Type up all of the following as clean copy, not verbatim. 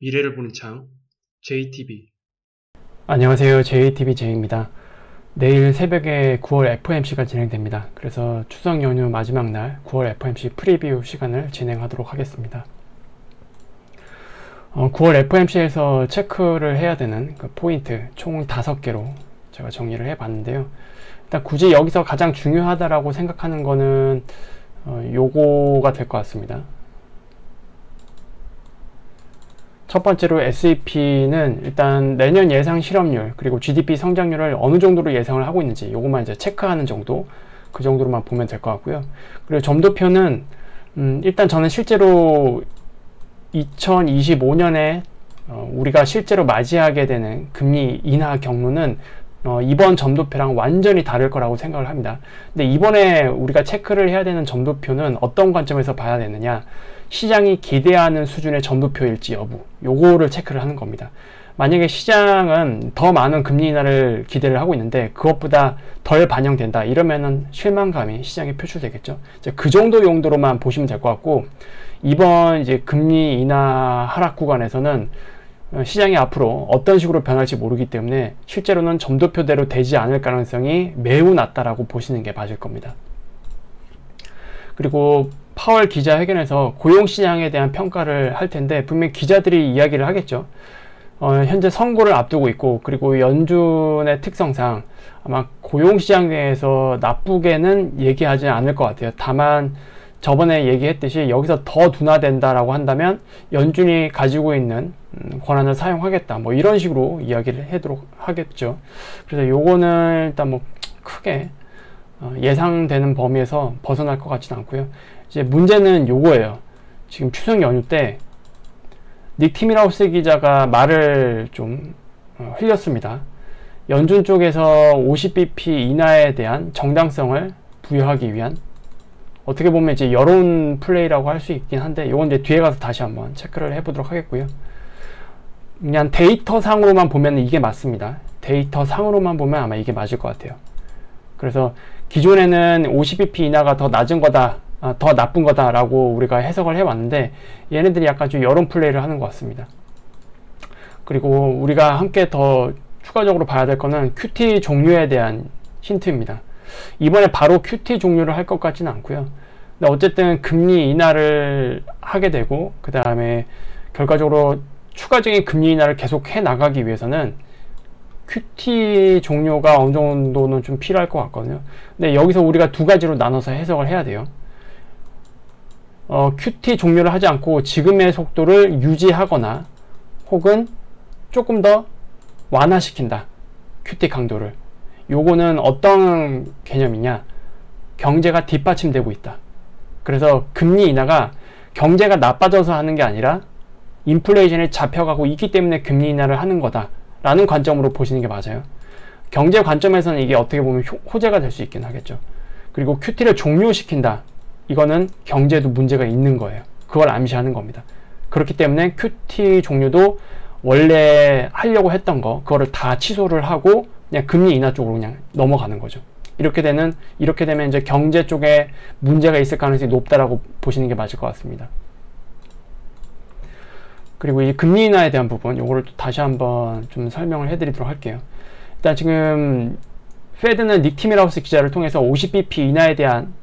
미래를 보는 창 JTB. 안녕하세요. JTBJ입니다. 내일 새벽에 9월 FOMC가 진행됩니다. 그래서 추석 연휴 마지막 날 9월 FOMC 프리뷰 시간을 진행하도록 하겠습니다. 9월 FOMC에서 체크를 해야 되는 그 포인트 총 5개로 제가 정리를 해봤는데요. 일단 굳이 여기서 가장 중요하다라고 생각하는 거는 요거가 될 것 같습니다. 첫 번째로 SEP는 일단 내년 예상 실업률 그리고 GDP 성장률을 어느 정도로 예상을 하고 있는지 요것만 이제 체크하는 정도, 그 정도로만 보면 될 것 같고요. 그리고 점도표는 일단 저는 실제로 2025년에 우리가 실제로 맞이하게 되는 금리 인하 경로는 이번 점도표랑 완전히 다를 거라고 생각을 합니다. 근데 이번에 우리가 체크를 해야 되는 점도표는 어떤 관점에서 봐야 되느냐, 시장이 기대하는 수준의 점도표일지 여부, 요거를 체크를 하는 겁니다. 만약에 시장은 더 많은 금리 인하를 기대를 하고 있는데 그것보다 덜 반영된다 이러면은 실망감이 시장에 표출되겠죠. 이제 그 정도 용도로만 보시면 될 것 같고, 이번 이제 금리 인하 하락 구간에서는 시장이 앞으로 어떤 식으로 변할지 모르기 때문에 실제로는 점도표대로 되지 않을 가능성이 매우 낮다라고 보시는 게 맞을 겁니다. 그리고 파월 기자회견에서 고용시장에 대한 평가를 할 텐데 분명히 기자들이 이야기를 하겠죠. 현재 선거를 앞두고 있고, 그리고 연준의 특성상 아마 고용시장 내에서 나쁘게는 얘기하지 않을 것 같아요. 다만 저번에 얘기했듯이 여기서 더 둔화된다라고 한다면 연준이 가지고 있는 권한을 사용하겠다, 뭐 이런 식으로 이야기를 하도록 하겠죠. 그래서 요거는 일단 뭐 크게 예상되는 범위에서 벗어날 것 같지는 않고요. 이제 문제는 요거예요. 지금 추석 연휴 때 닉 티밀하우스 기자가 말을 좀 흘렸습니다. 연준 쪽에서 50bp 인하에 대한 정당성을 부여하기 위한, 어떻게 보면 이제 여론 플레이라고 할 수 있긴 한데 이건 이제 뒤에 가서 다시 한번 체크를 해보도록 하겠고요. 그냥 데이터 상으로만 보면 이게 맞습니다. 데이터 상으로만 보면 아마 이게 맞을 것 같아요. 그래서 기존에는 50bp 인하가 더 낮은 거다, 더 나쁜 거다라고 우리가 해석을 해왔는데 얘네들이 약간 좀 여론 플레이를 하는 것 같습니다. 그리고 우리가 함께 더 추가적으로 봐야 될 거는 QT 종료에 대한 힌트입니다. 이번에 바로 QT 종료를 할 것 같지는 않고요. 근데 어쨌든 금리 인하를 하게 되고 그 다음에 결과적으로 추가적인 금리 인하를 계속 해 나가기 위해서는 QT 종료가 어느 정도는 좀 필요할 것 같거든요. 근데 여기서 우리가 두 가지로 나눠서 해석을 해야 돼요. QT 종료를 하지 않고 지금의 속도를 유지하거나 혹은 조금 더 완화시킨다, QT 강도를. 요거는 어떤 개념이냐, 경제가 뒷받침되고 있다. 그래서 금리 인하가 경제가 나빠져서 하는 게 아니라 인플레이션이 잡혀가고 있기 때문에 금리 인하를 하는 거다 라는 관점으로 보시는 게 맞아요. 경제 관점에서는 이게 어떻게 보면 호재가 될 수 있긴 하겠죠. 그리고 QT를 종료시킨다, 이거는 경제에도 문제가 있는 거예요. 그걸 암시하는 겁니다. 그렇기 때문에 QT 종료도 원래 하려고 했던 거, 그거를 다 취소를 하고 그냥 금리 인하 쪽으로 그냥 넘어가는 거죠. 이렇게 되면 이제 경제 쪽에 문제가 있을 가능성이 높다라고 보시는 게 맞을 것 같습니다. 그리고 이 금리 인하에 대한 부분, 요거를 또 다시 한번 좀 설명을 해드리도록 할게요. 일단 지금 페드는 닉 티밀하우스 기자를 통해서 50bp 인하에 대한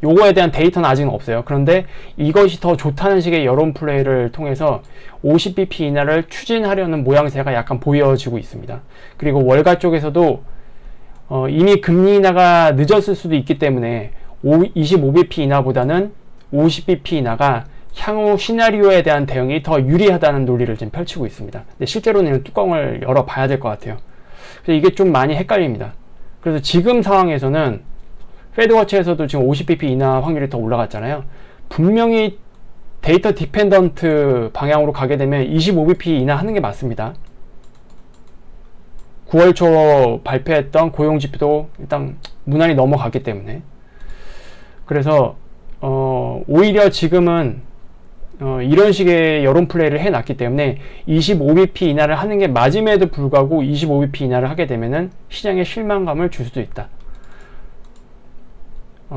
요거에 대한 데이터는 아직은 없어요. 그런데 이것이 더 좋다는 식의 여론 플레이를 통해서 50bp 인하를 추진하려는 모양새가 약간 보여지고 있습니다. 그리고 월가 쪽에서도 이미 금리 인하가 늦었을 수도 있기 때문에 25bp 인하보다는 50bp 인하가 향후 시나리오에 대한 대응이 더 유리하다는 논리를 지금 펼치고 있습니다. 근데 실제로는 뚜껑을 열어봐야 될 것 같아요. 그래서 이게 좀 많이 헷갈립니다. 그래서 지금 상황에서는 페드워치에서도 지금 50bp 인하 확률이 더 올라갔잖아요. 분명히 데이터 디펜던트 방향으로 가게 되면 25bp 인하하는 게 맞습니다. 9월 초 발표했던 고용지표도 일단 무난히 넘어갔기 때문에. 그래서 오히려 지금은 이런 식의 여론 플레이를 해놨기 때문에 25bp 인하를 하는 게 맞음에도 불구하고 25bp 인하를 하게 되면은 시장에 실망감을 줄 수도 있다.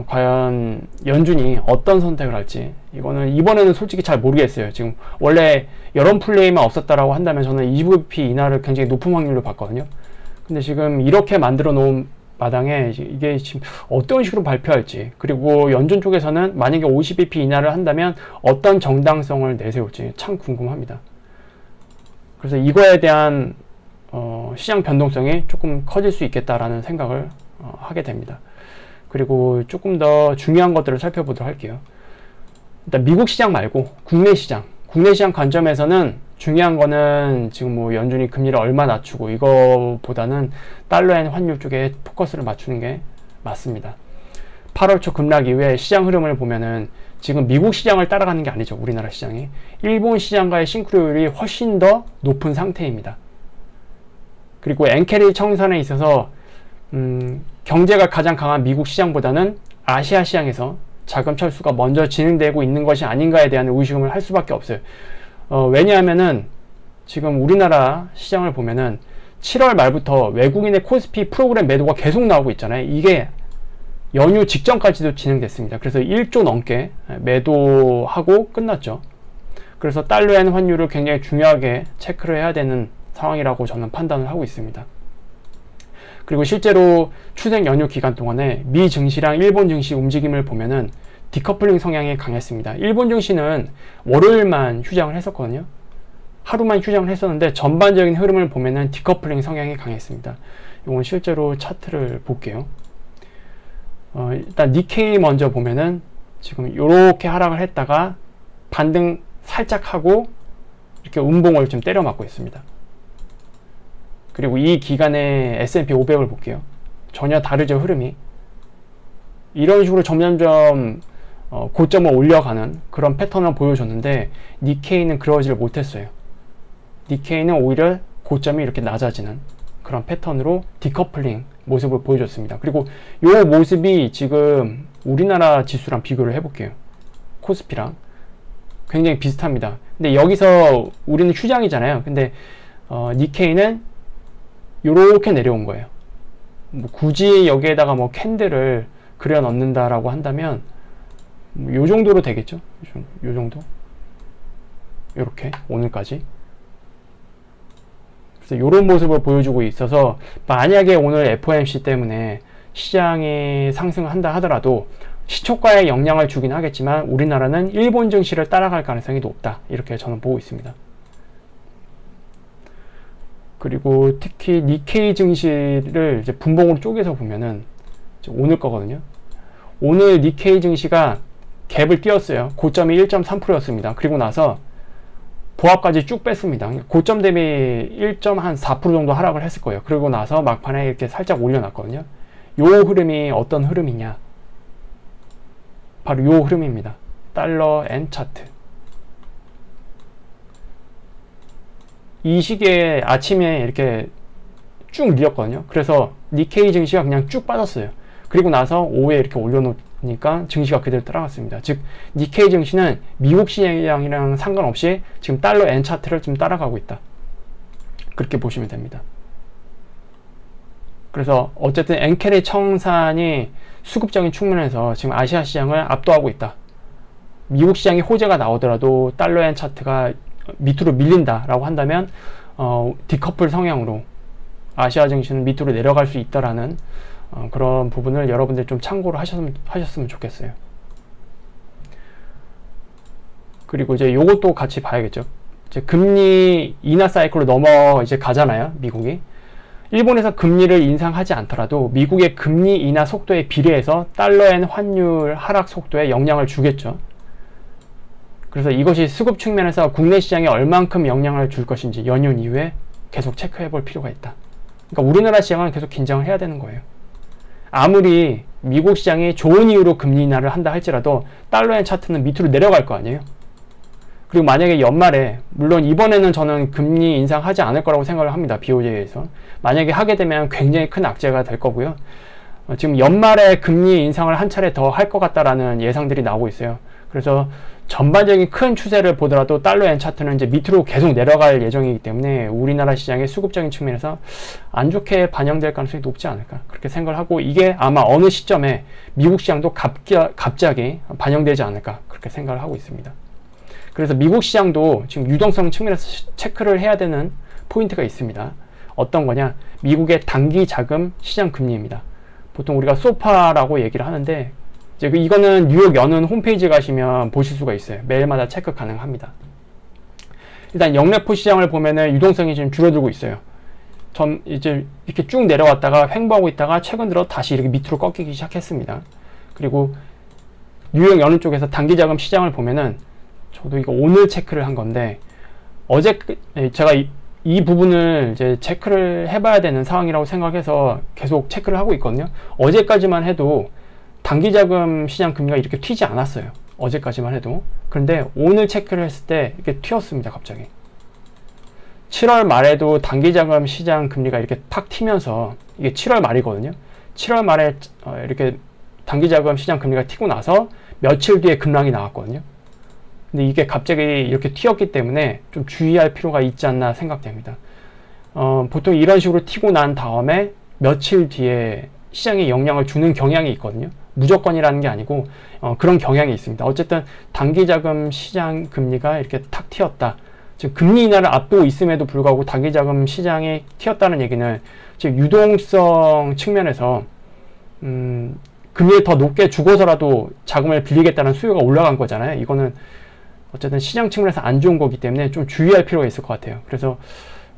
과연 연준이 어떤 선택을 할지 이거는 이번에는 솔직히 잘 모르겠어요. 지금 원래 여론 플레이만 없었다라고 한다면 저는 25bp 인하를 굉장히 높은 확률로 봤거든요. 근데 지금 이렇게 만들어 놓은 마당에 이게 지금 어떤 식으로 발표할지, 그리고 연준 쪽에서는 만약에 50bp 인하를 한다면 어떤 정당성을 내세울지 참 궁금합니다. 그래서 이거에 대한 시장 변동성이 조금 커질 수 있겠다라는 생각을 하게 됩니다. 그리고 조금 더 중요한 것들을 살펴보도록 할게요. 일단 미국 시장 말고 국내 시장 관점에서는 중요한 거는 지금 뭐 연준이 금리를 얼마 낮추고 이거보다는 달러엔 환율 쪽에 포커스를 맞추는 게 맞습니다. 8월 초 급락 이후에 시장 흐름을 보면은 지금 미국 시장을 따라가는 게 아니죠. 우리나라 시장이 일본 시장과의 싱크로율이 훨씬 더 높은 상태입니다. 그리고 엔캐리 청산에 있어서 경제가 가장 강한 미국 시장보다는 아시아 시장에서 자금 철수가 먼저 진행되고 있는 것이 아닌가에 대한 의심을 할 수밖에 없어요. 왜냐하면은 지금 우리나라 시장을 보면은 7월 말부터 외국인의 코스피 프로그램 매도가 계속 나오고 있잖아요. 이게 연휴 직전까지도 진행됐습니다. 그래서 1조 넘게 매도하고 끝났죠. 그래서 달러엔 환율을 굉장히 중요하게 체크를 해야 되는 상황이라고 저는 판단을 하고 있습니다. 그리고 실제로 추석 연휴 기간 동안에 미 증시랑 일본 증시 움직임을 보면은 디커플링 성향이 강했습니다. 일본 증시는 월요일만 휴장을 했었거든요. 하루만 휴장을 했었는데 전반적인 흐름을 보면은 디커플링 성향이 강했습니다. 이건 실제로 차트를 볼게요. 일단 니케이 먼저 보면은 지금 이렇게 하락을 했다가 반등 살짝 하고 이렇게 음봉을 좀 때려 맞고 있습니다. 그리고 이 기간에 S&P 500을 볼게요. 전혀 다르죠, 흐름이. 이런 식으로 점점점 고점을 올려가는 그런 패턴을 보여줬는데 니케이는 그러지를 못했어요. 니케이는 오히려 고점이 이렇게 낮아지는 그런 패턴으로 디커플링 모습을 보여줬습니다. 그리고 이 모습이 지금 우리나라 지수랑 비교를 해볼게요. 코스피랑 굉장히 비슷합니다. 근데 여기서 우리는 휴장이잖아요. 근데 니케이는 요렇게 내려온 거예요. 뭐 굳이 여기에다가 뭐 캔들을 그려 넣는다라고 한다면 요 정도로 되겠죠? 요 정도? 요렇게 오늘까지. 그래서 요런 모습을 보여주고 있어서 만약에 오늘 FOMC 때문에 시장이 상승한다 하더라도 시초가에 영향을 주긴 하겠지만 우리나라는 일본 증시를 따라갈 가능성이 높다. 이렇게 저는 보고 있습니다. 그리고 특히 니케이 증시를 이제 분봉으로 쪼개서 보면은 오늘 거거든요. 오늘 니케이 증시가 갭을 띄웠어요. 고점이 1.3%였습니다. 그리고 나서 보합까지 쭉 뺐습니다. 고점 대비 1.4% 정도 하락을 했을 거예요. 그리고 나서 막판에 이렇게 살짝 올려놨거든요. 요 흐름이 어떤 흐름이냐? 바로 요 흐름입니다. 달러 엔 차트. 이 시기에 아침에 이렇게 쭉 밀렸거든요. 그래서 니케이 증시가 그냥 쭉 빠졌어요. 그리고 나서 오후에 이렇게 올려놓으니까 증시가 그대로 따라갔습니다. 즉 니케이 증시는 미국 시장이랑 상관없이 지금 달러 엔 차트를 좀 따라가고 있다. 그렇게 보시면 됩니다. 그래서 어쨌든 엔캐리 청산이 수급적인 측면에서 지금 아시아 시장을 압도하고 있다. 미국 시장이 호재가 나오더라도 달러 엔 차트가 밑으로 밀린다라고 한다면 디커플 성향으로 아시아 증시는 밑으로 내려갈 수 있다라는 그런 부분을 여러분들 좀 참고를 하셨으면 좋겠어요. 그리고 이제 요것도 같이 봐야겠죠. 이제 금리 인하 사이클로 이제 가잖아요, 미국이. 일본에서 금리를 인상하지 않더라도 미국의 금리 인하 속도에 비례해서 달러엔 환율 하락 속도에 영향을 주겠죠. 그래서 이것이 수급 측면에서 국내 시장에 얼만큼 영향을 줄 것인지 연휴 이후에 계속 체크해 볼 필요가 있다. 그러니까 우리나라 시장은 계속 긴장을 해야 되는 거예요. 아무리 미국 시장이 좋은 이유로 금리 인하를 한다 할지라도 달러엔 차트는 밑으로 내려갈 거 아니에요. 그리고 만약에 연말에, 물론 이번에는 저는 금리 인상하지 않을 거라고 생각을 합니다. BOJ에서. 만약에 하게 되면 굉장히 큰 악재가 될 거고요. 지금 연말에 금리 인상을 한 차례 더 할 것 같다라는 예상들이 나오고 있어요. 그래서 전반적인 큰 추세를 보더라도 달러엔 차트는 이제 밑으로 계속 내려갈 예정이기 때문에 우리나라 시장의 수급적인 측면에서 안 좋게 반영될 가능성이 높지 않을까 그렇게 생각을 하고, 이게 아마 어느 시점에 미국 시장도 갑자기 반영되지 않을까 그렇게 생각을 하고 있습니다. 그래서 미국 시장도 지금 유동성 측면에서 체크를 해야 되는 포인트가 있습니다. 어떤 거냐? 미국의 단기 자금 시장 금리입니다. 보통 우리가 소파라고 얘기를 하는데, 이제 이거는 뉴욕 연은 홈페이지 가시면 보실 수가 있어요. 매일마다 체크 가능합니다. 일단 영래포 시장을 보면은 유동성이 지금 줄어들고 있어요. 이제 이렇게 쭉 내려왔다가 횡보하고 있다가 최근 들어 다시 이렇게 밑으로 꺾이기 시작했습니다. 그리고 뉴욕 연은 쪽에서 단기 자금 시장을 보면은, 저도 이거 오늘 체크를 한 건데, 제가 이 부분을 이제 체크를 해봐야 되는 상황이라고 생각해서 계속 체크를 하고 있거든요. 어제까지만 해도 단기 자금 시장 금리가 이렇게 튀지 않았어요. 어제까지만 해도. 그런데 오늘 체크를 했을 때 이렇게 튀었습니다. 갑자기 7월 말에도 단기 자금 시장 금리가 이렇게 팍 튀면서, 이게 7월 말이거든요. 7월 말에 이렇게 단기 자금 시장 금리가 튀고 나서 며칠 뒤에 급락이 나왔거든요. 근데 이게 갑자기 이렇게 튀었기 때문에 좀 주의할 필요가 있지 않나 생각됩니다. 보통 이런 식으로 튀고 난 다음에 며칠 뒤에 시장에 영향을 주는 경향이 있거든요. 무조건이라는 게 아니고 그런 경향이 있습니다. 어쨌든 단기 자금 시장 금리가 이렇게 탁 튀었다. 지금 금리 인하를 앞두고 있음에도 불구하고 단기 자금 시장이 튀었다는 얘기는 지금 유동성 측면에서 금리를 더 높게 주고서라도 자금을 빌리겠다는 수요가 올라간 거잖아요. 이거는 어쨌든 시장 측면에서 안 좋은 거기 때문에 좀 주의할 필요가 있을 것 같아요. 그래서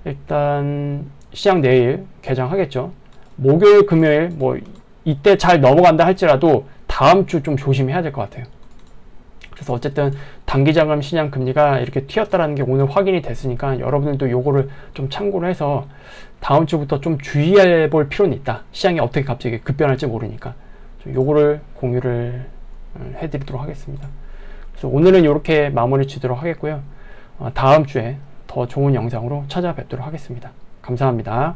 일단 시장 내일 개장하겠죠. 목요일, 금요일 뭐 이때 잘 넘어간다 할지라도 다음 주 좀 조심해야 될 것 같아요. 그래서 어쨌든 단기 자금 시장 금리가 이렇게 튀었다라는 게 오늘 확인이 됐으니까 여러분들도 요거를 좀 참고를 해서 다음 주부터 좀 주의해 볼 필요는 있다. 시장이 어떻게 갑자기 급변할지 모르니까 요거를 공유를 해드리도록 하겠습니다. 그래서 오늘은 이렇게 마무리 지도록 하겠고요. 다음 주에 더 좋은 영상으로 찾아뵙도록 하겠습니다. 감사합니다.